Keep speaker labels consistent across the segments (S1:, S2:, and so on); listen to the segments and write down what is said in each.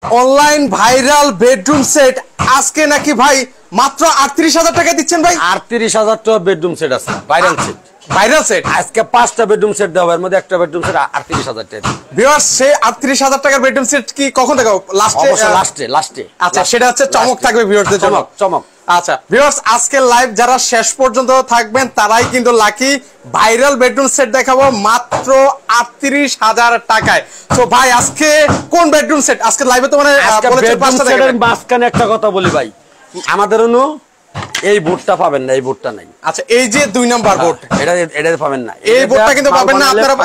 S1: Online viral bedroom set আজকে নাকি ভাই মাত্র ৩৮,০০০ টাকা দিচ্ছেন ভাই।
S2: ৩৮,০০০ টাকা বেডরুম সেট আছে, ভাইরাল সেট।
S1: ভাইরাল সেট
S2: আজকে 5টা বেডরুম সেট দেওয়া, এর মধ্যে একটা বেডরুম সেট ৩৮,০০০ টাকা।
S1: ভিউয়ার্স, সেই ৩৮,০০০ টাকার বেডরুম সেট কি কখন দেখাবো?
S2: লাস্টে।
S1: আচ্ছা, সেটা হচ্ছে চমক থাকবে ভিউয়ারদের জন্য।
S2: চমক।
S1: আচ্ছা ভিউয়ার্স, আজকের লাইভ যারা শেষ পর্যন্ত থাকবেন তারাই কিন্তু লাকি। ভাইরাল বেডরুম সেট দেখাবো মাত্র ৩৮,০০০ টাকায়। তো ভাই আজকে কোন বেডরুম সেট আজকে লাইভে? তো মানে
S2: বেডরুম সেটের মাঝখানে একটা কথা বলি ভাই, আমাদের এই বোর্ডটা পাবেন না, এই বোর্ডটা নাই।
S1: আচ্ছা, এই যে 2 নাম্বার বোর্ড,
S2: এটা পাবেন না,
S1: এই বোর্ডটা কিন্তু পাবেন না আপনারা।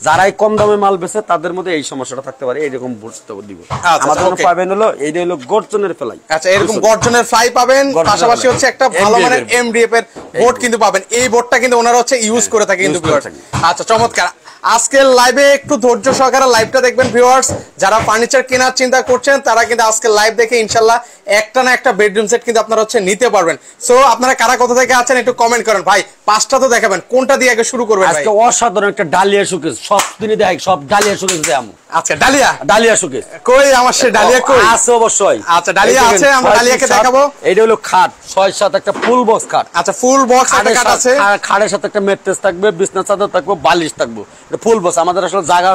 S2: যারাই কম দামে মাল বেচে তাদের মধ্যে এই সমস্যাটা থাকতে পারে, এইরকম বোর্ডটা দিব। আমাদের পাবেন এইটা হলো গর্জনের ফ্লাই।
S1: আচ্ছা, এরকম গর্জনের ফ্লাই পাবেন, পাশাপাশি হচ্ছে একটা ভালো মানের এমডিএফ এর বোর্ড কিন্তু পাবেন। এই বোর্ডটা কিন্তু ওনারা হচ্ছে ইউজ করে থাকে কিন্তু ভিউয়ার্স। আচ্ছা, চমৎকার। আজকের লাইভে একটু ধৈর্য সহকারে লাইভটা দেখবেন ভিউয়ার্স। যারা ফার্নিচার কেনার চিন্তা করছেন তারা কিন্তু আজকে লাইভ দেখে ইনশাআল্লাহ একটা না একটা বেডরুম সেট কিন্তু আপনারা হচ্ছে নিতে পারবেন। সো আপনারা কারা কোথা থেকে আছেন একটু কমেন্ট করেন। ভাই 5টা তো দেখাবেন, কোনটা দিয়ে আগে শুরু করবেন ভাই?
S2: আজকে অসাধারণ একটা ডালিয়া শোকেস, সব দিনই দেখাই, সব ডালিয়া শোকেস দেখাবো।
S1: আচ্ছা, ডালিয়া
S2: শোকেস
S1: কই? আমার সে ডালিয়া কই?
S2: আছে অবশ্যই।
S1: আচ্ছা, ডালিয়া আছে, আমরা ডালিয়াকে দেখাবো।
S2: এইটা হলো খাট 6-7 একটা ফুল বক্স খাট।
S1: আচ্ছা, ফুল বক্স একটা খাট আছে,
S2: খাটের সাথে একটা ম্যাট্রেস থাকবে, বিছনা চাদর থাকবে, বালিশ থাকবে। এটা ফুল বক্স। আমাদের আসলে জায়গা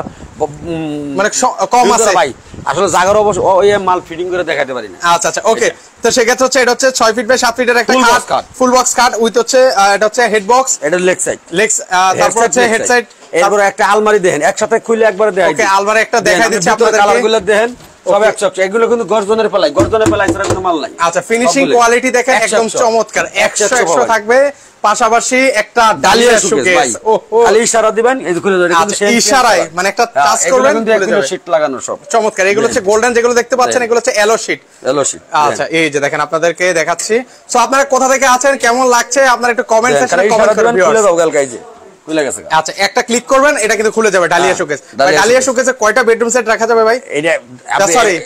S1: মানে কম আছে
S2: ভাই, আসলে জায়গার অবশ্য ওই মাল ফিটিং করে দেখাতে পারি না।
S1: আচ্ছা, ওকে। তো সেক্ষেত্রে হচ্ছে এটা হচ্ছে 6 ফিট বাই 7 ফিটের একটা খাট, ফুল বক্স খাট উইথ হচ্ছে এটা হচ্ছে হেড বক্স,
S2: এটা লেগ সাইড,
S1: তারপর হচ্ছে হেড সাইড,
S2: এরপর একটা আলমারি দেখেন, একসাথে খুলে একবার দেখাই।
S1: ওকে, আলমারি একটা দেখাই দিচ্ছি আপনাদের,
S2: কালারগুলো দেখেন সব 100। এগুলো কিন্তু গর্জনের ফেলাই ছাড়া কোনো মাল নাই।
S1: আচ্ছা, ফিনিশিং কোয়ালিটি দেখেন একদম চমৎকার, 100 থাকবে। পাশাপাশি একটা ডালিয়া শোকেস।
S2: খালি ইশারা দিবেন, এই যে খুলে যাবে।
S1: কিন্তু ইশারায় মানে একটা টাচ করবেন,
S2: কিন্তু এগুলো শীট লাগানো সব
S1: চমৎকার। এগুলো হচ্ছে গোল্ডেন, যেগুলো দেখতে পাচ্ছেন এগুলো হচ্ছে এলো শীট। আচ্ছা, এই যে দেখেন আপনাদেরকে দেখাচ্ছি। সো আপনারা কোথা থেকে আছেন, কেমন লাগছে আপনারা একটু কমেন্ট সেকশনে কমেন্ট করবেন। খুলে দাও গালকা, এই যে খুলে গেছে। আচ্ছা, একটা ক্লিক করবেন, এটা কিন্তু খুলে যাবে ডালিয়া শোকেস। ডালিয়া শোকেসে কয়টা বেডরুম সেট রাখা যাবে ভাই? এটা সরি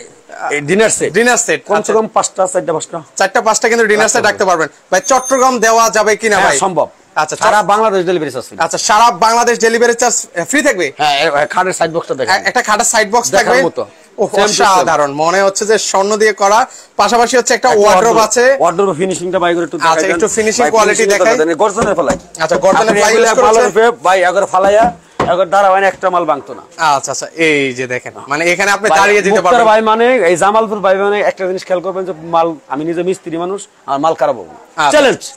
S1: ডিনার সেট
S2: কমসে কম 5টা
S1: 4টা কিন্তু ডিনার সেট রাখতে পারবেন ভাই। চট্টগ্রাম দেওয়া যাবে কিনা ভাই?
S2: সম্ভব। আচ্ছা, সারা বাংলাদেশ ডেলিভারি চার্জ।
S1: আচ্ছা, সারা বাংলাদেশ ডেলিভারি চার্জ ফ্রি থাকবে।
S2: হ্যাঁ, খাটের সাইড বক্সটা দেখেন,
S1: একটা খাটের সাইড বক্স থাকবে। অসাধারণ, মনে হচ্ছে যে স্বর্ণ দিয়ে করা। পাশাপাশি হচ্ছে একটা ওয়ার্ডরোব আছে।
S2: ওয়ার্ডরোব ফিনিশিংটা ভাই করে একটু দেখাই।
S1: আচ্ছা, একটু ফিনিশিং কোয়ালিটি দেখাই।
S2: গর্জনের ফলাই।
S1: আচ্ছা, গর্জনের ফলাই ইউজ
S2: করেছে ভাই, আগে ফালাইয়া আগে দাঁড়াবেন, একটা মাল ভাঙতো না।
S1: আচ্ছা, এই যে দেখেন, মানে এখানে আপনি দাঁড়িয়ে দিতে পারবেন
S2: ভাই। মানে এই জামালপুর ভাই, মানে একটা জিনিস খেয়াল করবেন যে মাল, আমি নিজে মিস্ত্রি মানুষ, আর মাল খারাপ হবে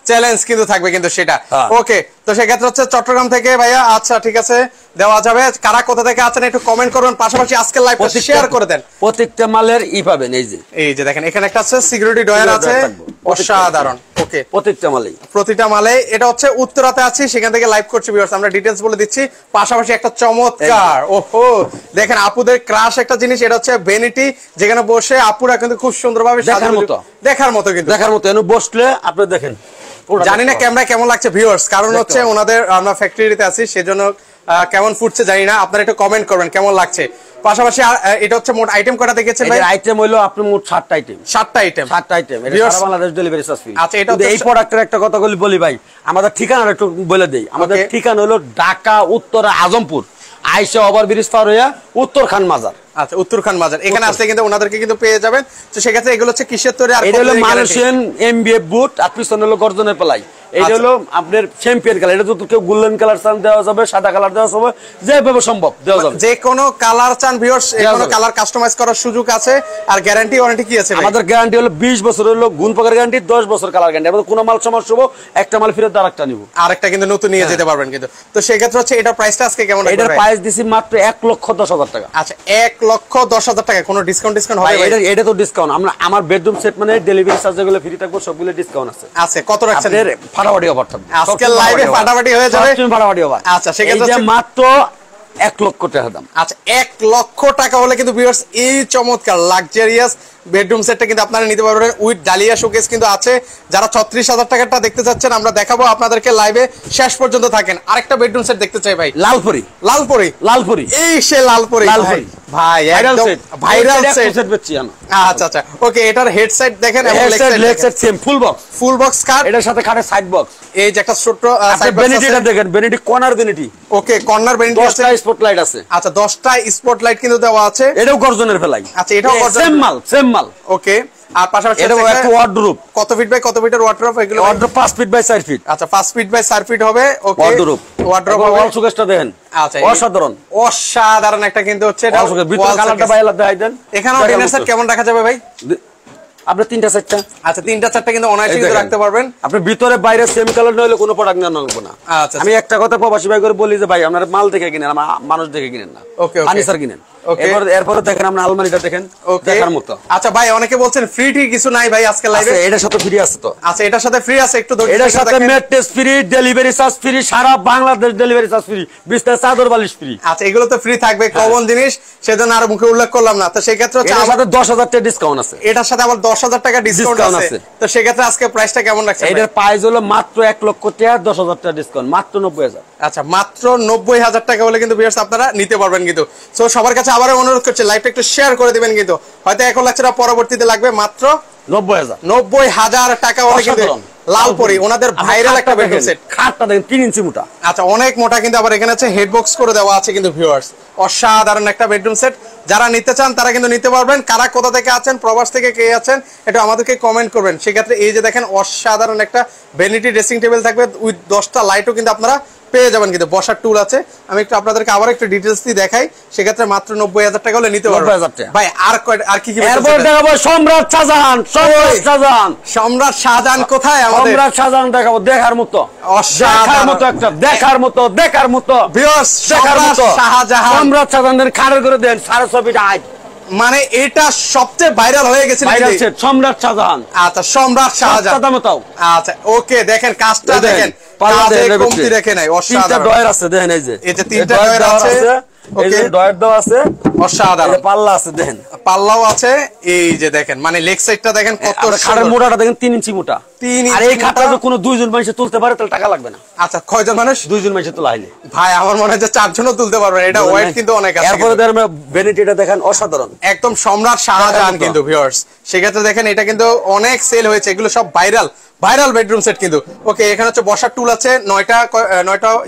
S2: চ্যালেঞ্জ কিন্তু থাকবে কিন্তু সেটা। ওকে, তো সেক্ষেত্রে হচ্ছে চট্টগ্রাম থেকে ভাইয়া। আচ্ছা, ঠিক আছে, দেওয়া যাবে। কারা কোথা থেকে আছেন একটু কমেন্ট করবেন, পাশাপাশি আজকের লাইভটা শেয়ার করে দেন। প্রত্যেকটা মালের পাবেন, এই যে
S1: দেখেন, এখানে একটা আছে সিকিউরিটি ডয়ার আছে, অসাধারণ। ওকে, প্রতিটা মালে। এটা হচ্ছে উত্তরাতে আছি, সেখান থেকে লাইভ করছি ভিউয়ার্স, আমরা ডিটেইলস বলে দিচ্ছি। পাশাপাশি একটা চমৎকার, ওহো দেখেন আপুদের ক্রাশ একটা জিনিস, এটা হচ্ছে ভ্যানিটি, যেখানে বসে আপুরা কিন্তু খুব সুন্দরভাবে দেখার মতো কিন্তু
S2: বসলে আপনি দেখেন।
S1: জানি না ক্যামেরা কেমন লাগছে ভিউয়ার্স, কারণ হচ্ছে ওনাদের আমরা ফ্যাক্টরিতে আছি, সেজন্য কেমন ফুটছে জানি না। আপনারা একটু কমেন্ট করবেন কেমন লাগছে। পাশাপাশি এটা হচ্ছে মোট আইটেম কটা দেখেছেন ভাই?
S2: আইটেম হলো আপনি মোট 7টা আইটেম। এটা সারা বাংলাদেশ ডেলিভারি চার্জ ফ্রি।
S1: আচ্ছা, এটা
S2: এই প্রোডাক্টের একটা কথা বলি ভাই, আমাদের ঠিকানাটা একটু বলে দেই। আমাদের ঠিকানা হলো ঢাকা উত্তরা আজমপুর, আইসা ওভারব্রিজ পার হইয়া উত্তর খান মাজার।
S1: আচ্ছা, উত্তর খান মাজার, এখানে আসলে কিন্তু ওনাদেরকে কিন্তু পেয়ে যাবেন। তো সেক্ষেত্রে এগুলো হচ্ছে কিসের তৈরি? আর
S2: এটা হলো মালয়েশিয়ান এমবিএফ বুট, আর পিছনে হলো গর্জনের প্লাই। এটা হলো আপনার চ্যাম্পিয়ন কালার। এটা তো কেউ গোল্ডেন কালার চান দেওয়া যাবে, সাদা কালার দেওয়া যাবে, যেভাবে সম্ভব দেওয়া যাবে।
S1: যে কোনো কালার চান ভিউয়ার্স, যে কোনো কালার কাস্টমাইজ করার সুযোগ আছে। আর গ্যারান্টি ওয়ারেন্টি কি আছে?
S2: আমাদের গ্যারান্টি হলো 20 বছর হলো গুণ পাকার গ্যারান্টি, 10 বছর কালার গ্যারান্টি। আমাদের কোনো মাল সমস্যা হবে, একটা মাল ফেরত আরেকটা নিব,
S1: আরেকটা কিন্তু নতুন নিয়ে যেতে পারবেন কিন্তু। তো সেই ক্ষেত্রে হচ্ছে এটার প্রাইসটা আজকে কেমন?
S2: এটার প্রাইস দিছি মাত্র 1,10,000 টাকা।
S1: আচ্ছা, 1,10,000 টাকা। কোনো ডিসকাউন্ট হবে?
S2: এটা তো ডিসকাউন্ট। আমার বেডরুম সেট মানে ডেলিভারি চার্জ যেগুলো ফ্রি থাকবে সবগুলো ডিসকাউন্ট আছে।
S1: আচ্ছা, কত রাখছেন?
S2: ফাটাফাটি অফার থাকবে
S1: আজকে লাইভে, ফাটাফাটি হয়ে যাবে,
S2: ফাটাফাটি অফার।
S1: আচ্ছা, সেক্ষেত্রে
S2: মাত্র 1 লক্ষ টাকা দাম।
S1: আচ্ছা, 1 লক্ষ টাকা হলে কিন্তু ভিউয়ার্স এই চমৎকার লাক্সারিয়াস বেডরুম সেটটা কিন্তু আপনারা নিতে পারবেন। উইথ ডালিয়া শোকেস কিন্তু আছে। যারা 36,000 টাকাটা দেখতে চাচ্ছেন, আমরা দেখাবো আপনাদেরকে লাইভে, শেষ পর্যন্ত থাকেন। আরেকটা বেডরুম সেট দেখতে চাই ভাই, লালপুরি। এই সে লালপুরি ভাই একদম ভাইরাল সেট
S2: বেচছি আমি।
S1: আচ্ছা আচ্ছা ওকে, এটার হেড সাইড দেখেন এবং
S2: leg side same full box cut, এটার সাথে খাটের সাইড বক্স।
S1: এই যে একটা ছোট সাইড বক্স আছে,
S2: বেনিটিটা দেখেন, বেনিটি কর্নার বেনিটি।
S1: ওকে, কর্নার বেনিটি আছে,
S2: 10টা স্পটলাইট আছে।
S1: আচ্ছা 10টা স্পটলাইট কিন্তু দেওয়া আছে,
S2: এটাও গর্জনের ফেলাই।
S1: আচ্ছা এটাও গর্জন,
S2: সেম মাল।
S1: ওকে, আর পাশাপাশি
S2: এটা একটা ওয়ার্ডরোব।
S1: কত ফিট বাই কত ফিটের ওয়ার্ডরোব এগুলো?
S2: Wardrobe 5 feet by 4 feet.
S1: আচ্ছা 5 ফিট বাই 4 ফিট হবে। ওকে, ওয়ার্ডরোব হবে।
S2: ওয়াল সুকেসটা দেখেন,
S1: আচ্ছা
S2: অসাধারণ
S1: একটা কিন্তু হচ্ছে এটা।
S2: ওয়াল সুকেস ভিতরে কালারটা বাইরে দেখাই দেন।
S1: এখানেও ডিনার সেট কেমন রাখা যাবে ভাই?
S2: আপনি 3টা 4টা।
S1: আচ্ছা 3টা 4টা কিন্তু অনায়াসে কিন্তু রাখতে পারবেন।
S2: আপনি ভিতরে বাইরে সেম কালার নইলে কোনো প্রোডাক্ট না লাগবে না।
S1: আচ্ছা
S2: আমি একটা কথা প্রবাসী ভাই করে বলি যে ভাই আপনারা মাল দেখে কিনেন, মানুষ দেখে কিনেন না।
S1: ওকে ওকে,
S2: ফার্নিচার কিনেন। এরপরে দেখেন আপনার আলমারিটা দেখেন, দেখার মতো।
S1: আচ্ছা ভাই অনেকে বলছেন ফ্রি টি কিছু নাই ভাই আজকে লাইভে?
S2: এটার সাথে ফ্রি আছে তো।
S1: আচ্ছা এটার সাথে ফ্রি আছে, একটু
S2: এটার সাথে mattress free, delivery charge free, সারা বাংলাদেশ ডেলিভারি চার্জ ফ্রি, বিছনা চাদর বালিশ ফ্রি।
S1: আচ্ছা এগুলো তো ফ্রি থাকবে, কমন জিনিস, সেজন্য আর মুখে উল্লেখ করলাম না। তো সেই ক্ষেত্রে হচ্ছে
S2: এটার সাথে 10,000 টাকা ডিসকাউন্ট আছে।
S1: এটার সাথে আবার 10,000 টাকা ডিসকাউন্ট আছে। তো সেই ক্ষেত্রে আজকে প্রাইসটা কেমন রাখছেন?
S2: এটার প্রাইস হলো মাত্র 1 লক্ষ টাকা, 10,000 টাকা ডিসকাউন্ট, মাত্র 90,000।
S1: আচ্ছা মাত্র 90,000 টাকা হলে কিন্তু ভিউয়ার্স আপনারা নিতে পারবেন কিন্তু। সো সবার কাছে আবারো অনুরোধ করছি লাইভটা একটু শেয়ার করে দিবেন কিন্তু, হয়তো এখন লাগছে না, পরবর্তীতে লাগবে মাত্র 90,000 টাকা হলে কিন্তু লালপরি ওনাদের ভাইরাল একটা বেডরুম সেট।
S2: খাটটা দেখেন 3 ইঞ্চি মোটা।
S1: আচ্ছা অনেক মোটা কিন্তু, আবার এখানে আছে হেড বক্স করে দেওয়া আছে কিন্তু ভিউয়ার্স। অসাধারণ একটা বেডরুম সেট, যারা নিতে চান তারা কিন্তু নিতে পারবেন। কারা কোথা থেকে আছেন, প্রবাস থেকে কে আছেন, এটা আমাদেরকে কমেন্ট করবেন। সেক্ষেত্রে এই যে দেখেন অসাধারণ একটা ভ্যানিটি ড্রেসিং টেবিল থাকবে উইথ 10টা লাইটও কিন্তু আপনারা পেয়ে যাবেন কিন্তু, বসার টুল আছে। আমি একটু আপনাদেরকে আবার একটু ডিটেইলস দিয়ে দেখাই। সেক্ষেত্রে মাত্র 90,000 টাকা হলে নিতে পারবেন ভাই। আর কি কি
S2: এরপর দেখাবো সম্রাট শাহজাহান।
S1: সম্রাট শাহজাহান কোথায়? আমাদের
S2: সম্রাট শাহজাহান দেখাবো, দেখার মতো, দেখার মতো একটা, দেখার মতো ভিউয়ার্স,
S1: সম্রাট শাহজাহান।
S2: সম্রাট শাহজাহানের খাড়ের করে দেন 6.5 ফিট হাইট,
S1: মানে এটা সবচেয়ে ভাইরাল হয়ে গেছে
S2: সম্রাট শাহজাহান।
S1: আচ্ছা সম্রাট শাহজাহান, আচ্ছা ওকে, দেখেন কাজটা দেখেন, কমতি রেখে নাই, অসাধারণ ডয়ার আছে দেখেন, এই যে 3টা ডয়ার আছে, এই যে ডয়ার দাও আছে, অসাধারণ পাল্লা আছে দেখেন, পাল্লাও আছে। এই যে দেখেন মানে লেগ সাইডটা দেখেন কত
S2: খাটের মোটাটা দেখেন 3 ইঞ্চি মোটা। আর এই খাটটা যদি কোনো 2 জন মানুষ তুলতে পারে তাহলে টাকা লাগবে না।
S1: আচ্ছা কয়জন মানুষ?
S2: 2 জন মানুষ তোলা হইলে
S1: ভাই আমার মনে হয় যে 4 জনও তুলতে পারবেন, এটা ওয়েট কিন্তু অনেক আছে।
S2: এরপরে দেখেন ভ্যানিটিটা দেখেন অসাধারণ,
S1: একদম সম্রাট শাহজাহান কিন্তু ভিউয়ার্স। সেক্ষেত্রে দেখেন এটা কিন্তু অনেক সেল হয়েছে, এগুলো সব ভাইরাল বেডরুম সেট কিন্তু। ওকে, এখানে হচ্ছে বসার টুল আছে, 9টা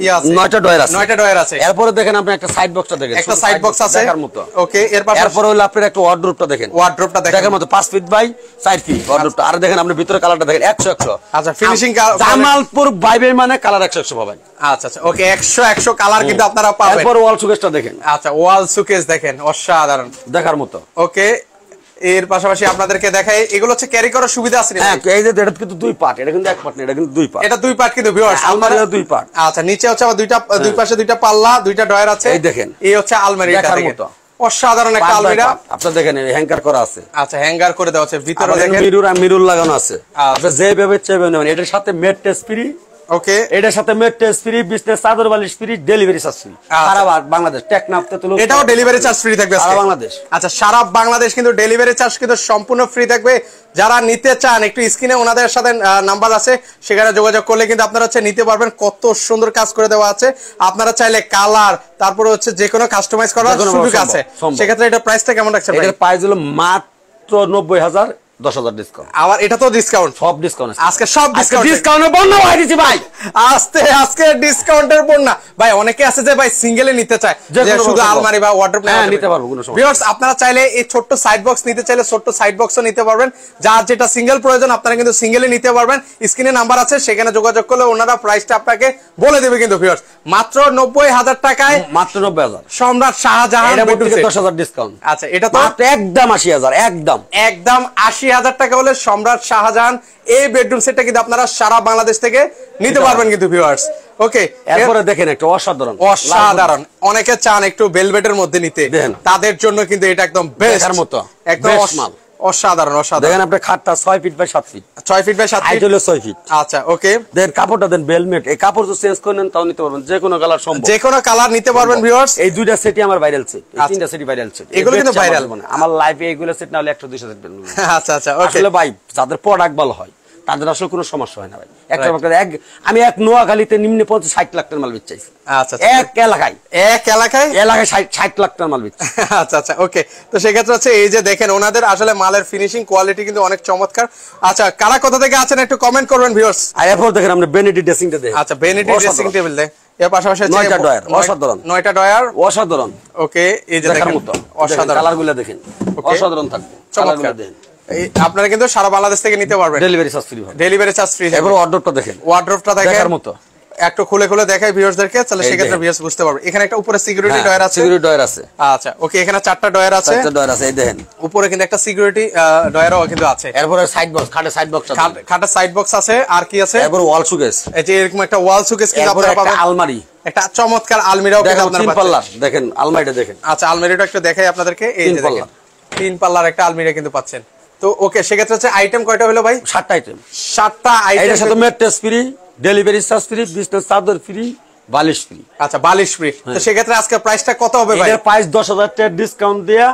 S1: ইয়া আছে,
S2: 9টা ডয়ার আছে,
S1: 9টা ডয়ার আছে।
S2: এরপরে দেখেন আপনি একটা সাইড বক্সটা দেখেন,
S1: একটা সাইড বক্স আছে দেখার মতো। ওকে, এরপরে
S2: হলো আপনার একটা ওয়ার্ডরোবটা দেখেন, ওয়ার্ডরোবটা দেখার মতো 5 ফিট বাই 4 ফিট ওয়ার্ডরোবটা। আর দেখেন আপনি ভিতরে কালারটা দেখেন 100।
S1: আচ্ছা ফিনিশিং
S2: জামালপুর বাইবে মানে কালার 100 পাবেন।
S1: আচ্ছা আচ্ছা ওকে, 100 কালার কিন্তু আপনারা পাবেন।
S2: এরপর ওয়াল সুকেসটা দেখেন,
S1: আচ্ছা ওয়াল সুকেস দেখেন, অসাধারণ
S2: দেখার মতো।
S1: ওকে, এর পাশাপাশি আপনাদেরকে দেখাই, এগুলো হচ্ছে ক্যারি করার সুবিধা আছে।
S2: হ্যাঁ এই যে এটা কিন্তু 2 পার্ট, এটা কিন্তু 1 পার্ট না, এটা কিন্তু 2 পার্ট,
S1: এটা 2 পার্ট কিন্তু ভিউয়ার্স,
S2: আলমারিটা 2 পার্ট।
S1: আচ্ছা নিচে হচ্ছে আবার দুই পাশে 2টা পাল্লা, 2টা ডয়ার আছে।
S2: এই দেখেন,
S1: এই হচ্ছে আলমারিটা দেখেন, অসাধারণ একটা আলমারি।
S2: আপনারা দেখেন হ্যাঙ্গার করা আছে।
S1: আচ্ছা হ্যাঙ্গার করে দেওয়া আছে, ভিতরে দেখেন
S2: মিরর লাগানো আছে। আপনি যেভাবে চাইবেন নেবেন। এটার সাথে ম্যাট্রেস ফ্রি। ওকে, এটার সাথে ম্যাট্রেস ফ্রি, বিছনা চাদর বালিশ ফ্রি, ডেলিভারি চার্জ ফ্রি সারা বাংলাদেশ। টেকনাফতে তো
S1: এটাও ডেলিভারি চার্জ ফ্রি থাকবে
S2: সারা বাংলাদেশ।
S1: আচ্ছা সারা বাংলাদেশ কিন্তু ডেলিভারি চার্জ কিন্তু সম্পূর্ণ ফ্রি থাকবে। যারা নিতে চান একটু স্ক্রিনে ওনাদের সাথে নাম্বার আছে, সেখানে যোগাযোগ করলে কিন্তু আপনারা হচ্ছে নিতে পারবেন। কত সুন্দর কাজ করে দেওয়া আছে, আপনারা চাইলে কালার তারপরে হচ্ছে যে কোনো কাস্টমাইজ করার সুযোগ আছে। সেক্ষেত্রে এটা প্রাইসটা কেমন রাখছেন?
S2: এটার প্রাইস হলো মাত্র 90,000, 10,000 ডিসকাউন্ট।
S1: আবার এটা তো ডিসকাউন্ট,
S2: সব ডিসকাউন্ট
S1: আজকে, সব
S2: ডিসকাউন্টের বন্যা হয়ে গেছে ভাই।
S1: আজকে ডিসকাউন্টের বন্যা ভাই। অনেকে আছে যে ভাই সিঙ্গেলে নিতে চায়, যে শুধু আলমারি বা ওয়ার্ডরোব
S2: নিতে পারবো, কোনো সমস্যা।
S1: ভিউয়ার্স আপনারা চাইলে এই ছোট্ট সাইড বক্স নিতে চাইলে ছোট্ট সাইড বক্সও নিতে পারবেন। যার যেটা সিঙ্গেল প্রয়োজন আপনারা কিন্তু সিঙ্গেলে নিতে পারবেন। স্ক্রিনে নাম্বার আছে, সেখানে যোগাযোগ করলে ওনারা প্রাইসটা আপনাকে বলে দেবে কিন্তু ভিউয়ার্স। মাত্র 90,000 টাকায়,
S2: মাত্র 90,000
S1: সম্রাট শাহজাহান,
S2: 10,000 ডিসকাউন্ট।
S1: আচ্ছা এটা তো
S2: একদম 80,000,
S1: একদম 80,000 টাকা হলে সম্রাট শাহজাহান এই বেডরুম সেটটা কিন্তু আপনারা সারা বাংলাদেশ থেকে নিতে পারবেন কিন্তু ভিউয়ার্স। ওকে,
S2: এরপরে দেখেন একটা অসাধারণ
S1: অনেকে চান একটু ভেলভেটের মধ্যে নিতে, তাদের জন্য কিন্তু এটা একদম বেস্ট মতো, একদম অসাধারণ।
S2: দেখেন আপনার খাটটা 6 feet by 7 feet,
S1: 6 feet by 7 feet
S2: হলো 6 ফিট।
S1: আচ্ছা ওকে,
S2: দেন কাপড়টা দেন বেলমেট। এই কাপড় যদি চেঞ্জ করে নেন তাও নিতে পারবেন, যে কোনো কালার সম্ভব,
S1: যে কোনো কালার নিতে পারবেন ভিউয়ার্স।
S2: এই 2টা সেটই আমার ভাইরাল সেট, এই 3টা সেটই ভাইরাল সেট,
S1: এগুলো কিন্তু ভাইরাল।
S2: আমার লাইফে এইগুলো সেট না হলে 100-200 সেট।
S1: আচ্ছা আচ্ছা ওকে,
S2: আসলে ভাই যাদের প্রোডাক্ট ভালো হয় তাদের আসলে কোনো সমস্যা হয় না ভাই। একটা আমি এক নোয়াখালীতে নিম্নে 50-60 লাখ টাকার মাল বেচছি।
S1: আচ্ছা,
S2: এক এলাকায় 60 লাখ টাকার মাল বেচছি।
S1: আচ্ছা আচ্ছা, ওকে। তো সেক্ষেত্রে হচ্ছে এই যে দেখেন ওনাদের আসলে মালের ফিনিশিং কোয়ালিটি কিন্তু অনেক চমৎকার। আচ্ছা, কারা কোথা থেকে আছেন একটু কমেন্ট করবেন ভিউয়ার্স।
S2: আর এরপর দেখেন আমরা বেনেডি ড্রেসিংটা দেখেন।
S1: আচ্ছা, বেনেডি ড্রেসিং টেবিল দেখ, এর পাশাপাশি
S2: 9টা ডয়ার অসাধারণ,
S1: 9টা ডয়ার
S2: অসাধারণ।
S1: ওকে, এই যে দেখেন
S2: অসাধারণ কালারগুলো দেখেন, অসাধারণ থাকবে কালারগুলো দেখেন।
S1: আপনারা কিন্তু সারা বাংলাদেশ থেকে নিতে পারবেন,
S2: delivery charge free,
S1: delivery charge free.
S2: এবার ওয়ার্ডরোবটা দেখেন,
S1: ওয়ার্ডরোবটা দেখেন
S2: দেখার মতো।
S1: একটু খুলে খুলে দেখাই ভিউয়ার্সদেরকে, তাহলে সেক্ষেত্রে ভিউয়ার্স বুঝতে পারবে। এখানে একটা উপরে সিকিউরিটি ডয়ার আছে,
S2: সিকিউরিটি ডয়ার আছে।
S1: আচ্ছা, ওকে, এখানে 4টা ডয়ার আছে,
S2: 4টা ডয়ার আছে। এই দেখেন
S1: উপরে কিন্তু একটা সিকিউরিটি ডয়ারও কিন্তু আছে।
S2: এরপরে সাইড বক্স, খাটে সাইড বক্স আছে,
S1: খাটের সাইড বক্স আছে। আর কি আছে?
S2: এরপর ওয়াল সুকেস,
S1: এই যে এরকম একটা ওয়াল সুকেস কিন্তু আপনারা পাবেন।
S2: আলমারি,
S1: একটা চমৎকার আলমিরাও কিন্তু আপনারা পাচ্ছেন।
S2: 3 পাল্লার দেখেন, আলমারিটা দেখেন।
S1: আচ্ছা, আলমারিটা একটু দেখাই আপনাদেরকে। এই যে দেখেন 3 পাল্লার একটা আলমিরা কিন্তু পাচ্ছেন। তো ওকে, সেক্ষেত্রে হচ্ছে আইটেম কয়টা হলো ভাই?
S2: 7টা আইটেম।
S1: 7টা আইটেম,
S2: এর সাথে mattress free, delivery charge free, business চাদর ফ্রি, বালিশ ফ্রি।
S1: আচ্ছা, বালিশ ফ্রি। তো সেক্ষেত্রে আজকে প্রাইসটা কত হবে ভাই?
S2: এর প্রাইস 10,000 টাকা ডিসকাউন্ট দেয়া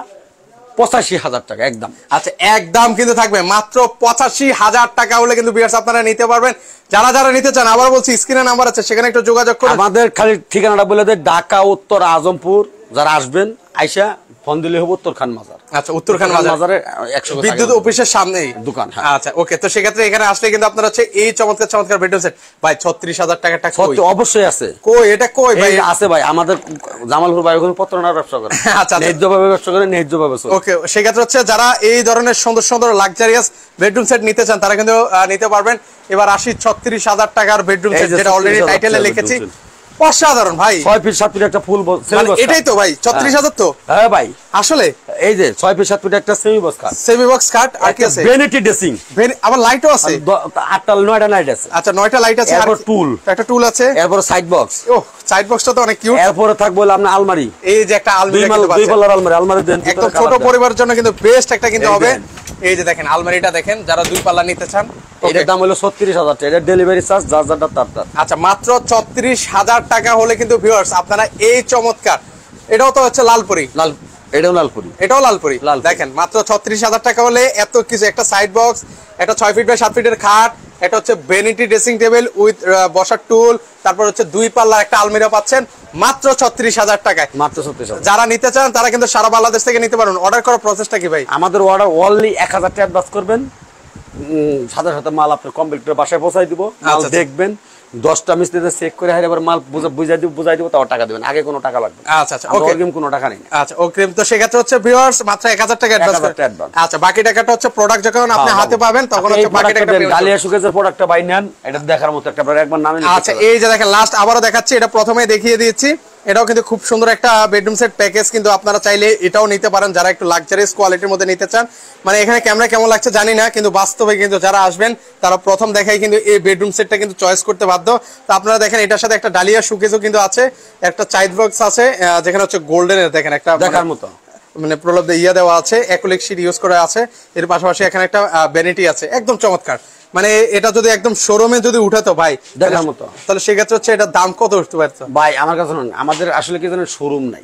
S2: 85,000 টাকা একদম।
S1: আচ্ছা, একদম কিন্তু থাকবে মাত্র 85,000 টাকা হলে কিন্তু ভিউয়ার্স আপনারা নিতে পারবেন। যারা যারা নিতে চান, আবার বলছি স্ক্রিনে নাম্বার আছে, সেখানে একটু যোগাযোগ করুন।
S2: আমাদের খালি ঠিকানাটা বলে দেয়, ঢাকা উত্তর আজমপুর। যারা আসবেন আইসা ফোন দিলে হবে উত্তর খান মাজার।
S1: আচ্ছা, উত্তর খান মাজারে
S2: 100
S1: বিদ্যুৎ অফিসের সামনেই
S2: দোকান।
S1: আচ্ছা, ওকে। তো সেক্ষেত্রে এখানে আসলে কিন্তু আপনারা হচ্ছে এই চমৎকার চমৎকার বেডরুম সেট ভাই 36,000 টাকার টাকা
S2: অবশ্যই আছে।
S1: কই এটা কই ভাই?
S2: আছে ভাই, আমাদের জামালপুর ভাই ওখানে পত্রনার ব্যবসা করে।
S1: আচ্ছা,
S2: ন্যায্যভাবে ব্যবসা করে, ন্যায্যভাবে চলে।
S1: ওকে, সেক্ষেত্রে হচ্ছে যারা এই ধরনের সুন্দর সুন্দর লাক্সারিয়াস বেডরুম সেট নিতে চান, তারা কিন্তু নিতে পারবেন। এবার আসি 36,000 টাকার বেডরুম সেট, যেটা অলরেডি টাইটেলে লিখেছি। অসাধারণ ভাই,
S2: 6 ফিট 7 ফিট একটা ফুল বক্স,
S1: এটাই তো ভাই 36,000 তো?
S2: হ্যাঁ ভাই,
S1: আসলে
S2: এই যে 6 ফিট 7 ফিট একটা semi box cut,
S1: semi box cut. আর কি আছে?
S2: ভ্যানিটি ড্রেসিং,
S1: আবার লাইটও আছে।
S2: 8টা 9টা লাইট আছে।
S1: আচ্ছা, 9টা লাইট আছে। আর
S2: টুল,
S1: একটা টুল আছে।
S2: এরপর সাইড বক্স।
S1: ও, সাইড বক্সটা তো অনেক কিউট।
S2: এরপরে থাকবে আপনার আলমারি।
S1: এই যে একটা আলমারি কিন্তু
S2: দুই পাল্লার আলমারি, আলমারি দেন
S1: একদম ছোট পরিবারের জন্য কিন্তু বেস্ট একটা কিন্তু হবে। এই যে দেখেন আলমারিটা দেখেন, যারা 2 পাল্লা নিতে চান।
S2: এটার দাম হলো 36,000 টাকা। এটা ডেলিভারি চার্জ যার যারটা তার।
S1: আচ্ছা, মাত্র 36,000 টাকা হলে কিন্তু ভিউয়ার্স আপনারা এই চমৎকার, এটাও তো হচ্ছে লালপুরি,
S2: এটাও লালপুরি,
S1: এটাও লালপুরি। দেখেন মাত্র 36,000 টাকা হলে এত কিছু, একটা সাইড বক্স, একটা 6 ফিট বাই 7 ফিটের খাট, এটা হচ্ছে ভ্যানিটি ড্রেসিং টেবিল উইথ বসার টুল, তারপর হচ্ছে 2 পাল্লার একটা আলমিরা পাচ্ছেন মাত্র 36,000 টাকায়।
S2: মাত্র 36,000।
S1: যারা নিতে চান তারা কিন্তু সারা বাংলাদেশ থেকে নিতে পারবেন। অর্ডার করার প্রসেসটা কি ভাই?
S2: আমাদের অর্ডার অনলি 1,000 টাকা অ্যাডভান্স করবেন, সাথে সাথে মাল আপনার কমপ্লিট বাসায় পৌঁছাই দিব। মাল দেখবেন, 10টা মিস্ত্রিতে চেক করে এবার মাল বুঝাই দিব, তাও টাকা দিবেন। আগে কোনো টাকা লাগবে।
S1: আচ্ছা আচ্ছা, ওকে,
S2: অগ্রিম কোনো টাকা নেই।
S1: আচ্ছা, অগ্রিম। তো সেক্ষেত্রে হচ্ছে ভিউয়ার্স মাত্র 1,000 টাকা অ্যাডভান্স। আচ্ছা, বাকি টাকাটা হচ্ছে প্রোডাক্ট যখন আপনি হাতে পাবেন তখন হচ্ছে বাকি টাকাটা পেমেন্ট।
S2: ডালিয়া সুকেজের প্রোডাক্টটা বাই নেন, এটা দেখার মতো একটা, একবার নামে।
S1: আচ্ছা, এই যে দেখেন লাস্ট আবারও দেখাচ্ছি, এটা প্রথমেই দেখিয়ে দিয়েছি। এটাও কিন্তু খুব সুন্দর একটা বেডরুম সেট প্যাকেজ, কিন্তু আপনারা চাইলে এটাও নিতে পারেন যারা একটু লাক্সারিয়াস কোয়ালিটির মধ্যে নিতে চান। মানে এখানে ক্যামেরা কেমন লাগছে জানি না, কিন্তু বাস্তবে কিন্তু যারা আসবেন তারা প্রথম দেখাই কিন্তু এই বেডরুম সেটটা কিন্তু চয়েস করতে বাধ্য। তো আপনারা দেখেন এটার সাথে একটা ডালিয়া শোকেসও কিন্তু আছে, একটা সাইড বক্স আছে যেখানে হচ্ছে গোল্ডেনের দেখেন একটা
S2: দেখার মতো
S1: মানে প্রলব্ধ ইয়া দেওয়া আছে, অ্যাক্রিলিক শীট ইউজ করা আছে। এর পাশাপাশি এখানে একটা ভ্যানিটি আছে, একদম চমৎকার। মানে এটা যদি একদম শোরুমে যদি উঠাতো ভাই
S2: দেখার মতো,
S1: তাহলে সেক্ষেত্রে হচ্ছে এটার দাম কত উঠতে পারতো
S2: ভাই? আমার কাছে না, আমাদের আসলে কি জানেন, শোরুম নাই।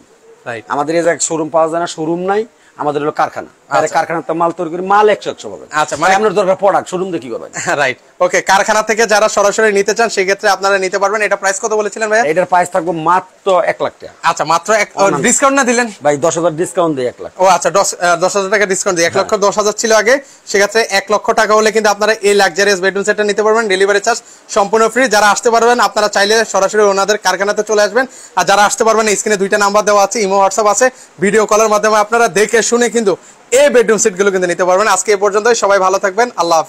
S2: আমাদের এই জায়গায় শোরুম পাওয়া যায় না, শোরুম নাই। আমাদের হলো কারখানা, কারখানাতে মাল তৈরি করে মাল 100 পাবেন। আচ্ছা, মানে আপনার দরকার প্রোডাক্ট, শোরুম দিয়ে কি করবেন?
S1: রাইট, ওকে। কারখানা থেকে যারা সরাসরি নিতে চান সেক্ষেত্রে আপনারা নিতে পারবেন। এটা প্রাইস কত বলেছিলেন ভাই?
S2: এটার প্রাইস থাকবে মাত্র 1 লাখ টাকা।
S1: আচ্ছা, মাত্র ডিসকাউন্ট না দিলেন
S2: ভাই? 10,000 ডিসকাউন্ট দেই 1 লাখ।
S1: ও আচ্ছা, 10,000 টাকা ডিসকাউন্ট দিই। 1,10,000 ছিল আগে, সেক্ষেত্রে 1 লক্ষ টাকা হলে কিন্তু আপনারা এই লাক্সারিয়াস বেডরুম সেটটা নিতে পারবেন। ডেলিভারি চার্জ সম্পূর্ণ ফ্রি। যারা আসতে পারবেন আপনারা চাইলে সরাসরি ওনাদের কারখানাতে চলে আসবেন, আর যারা আসতে পারবেন স্ক্রিনে 2টা নাম্বার দেওয়া আছে, ইমো হোয়াটসঅ্যাপ আছে, ভিডিও কলের মাধ্যমে আপনারা দেখে শুনে কিন্তু এই বেডরুম সেট গুলো কিন্তু নিতে পারবেন। আজকে এই পর্যন্তই, সবাই ভালো থাকবেন, আল্লাহ হাফেজ।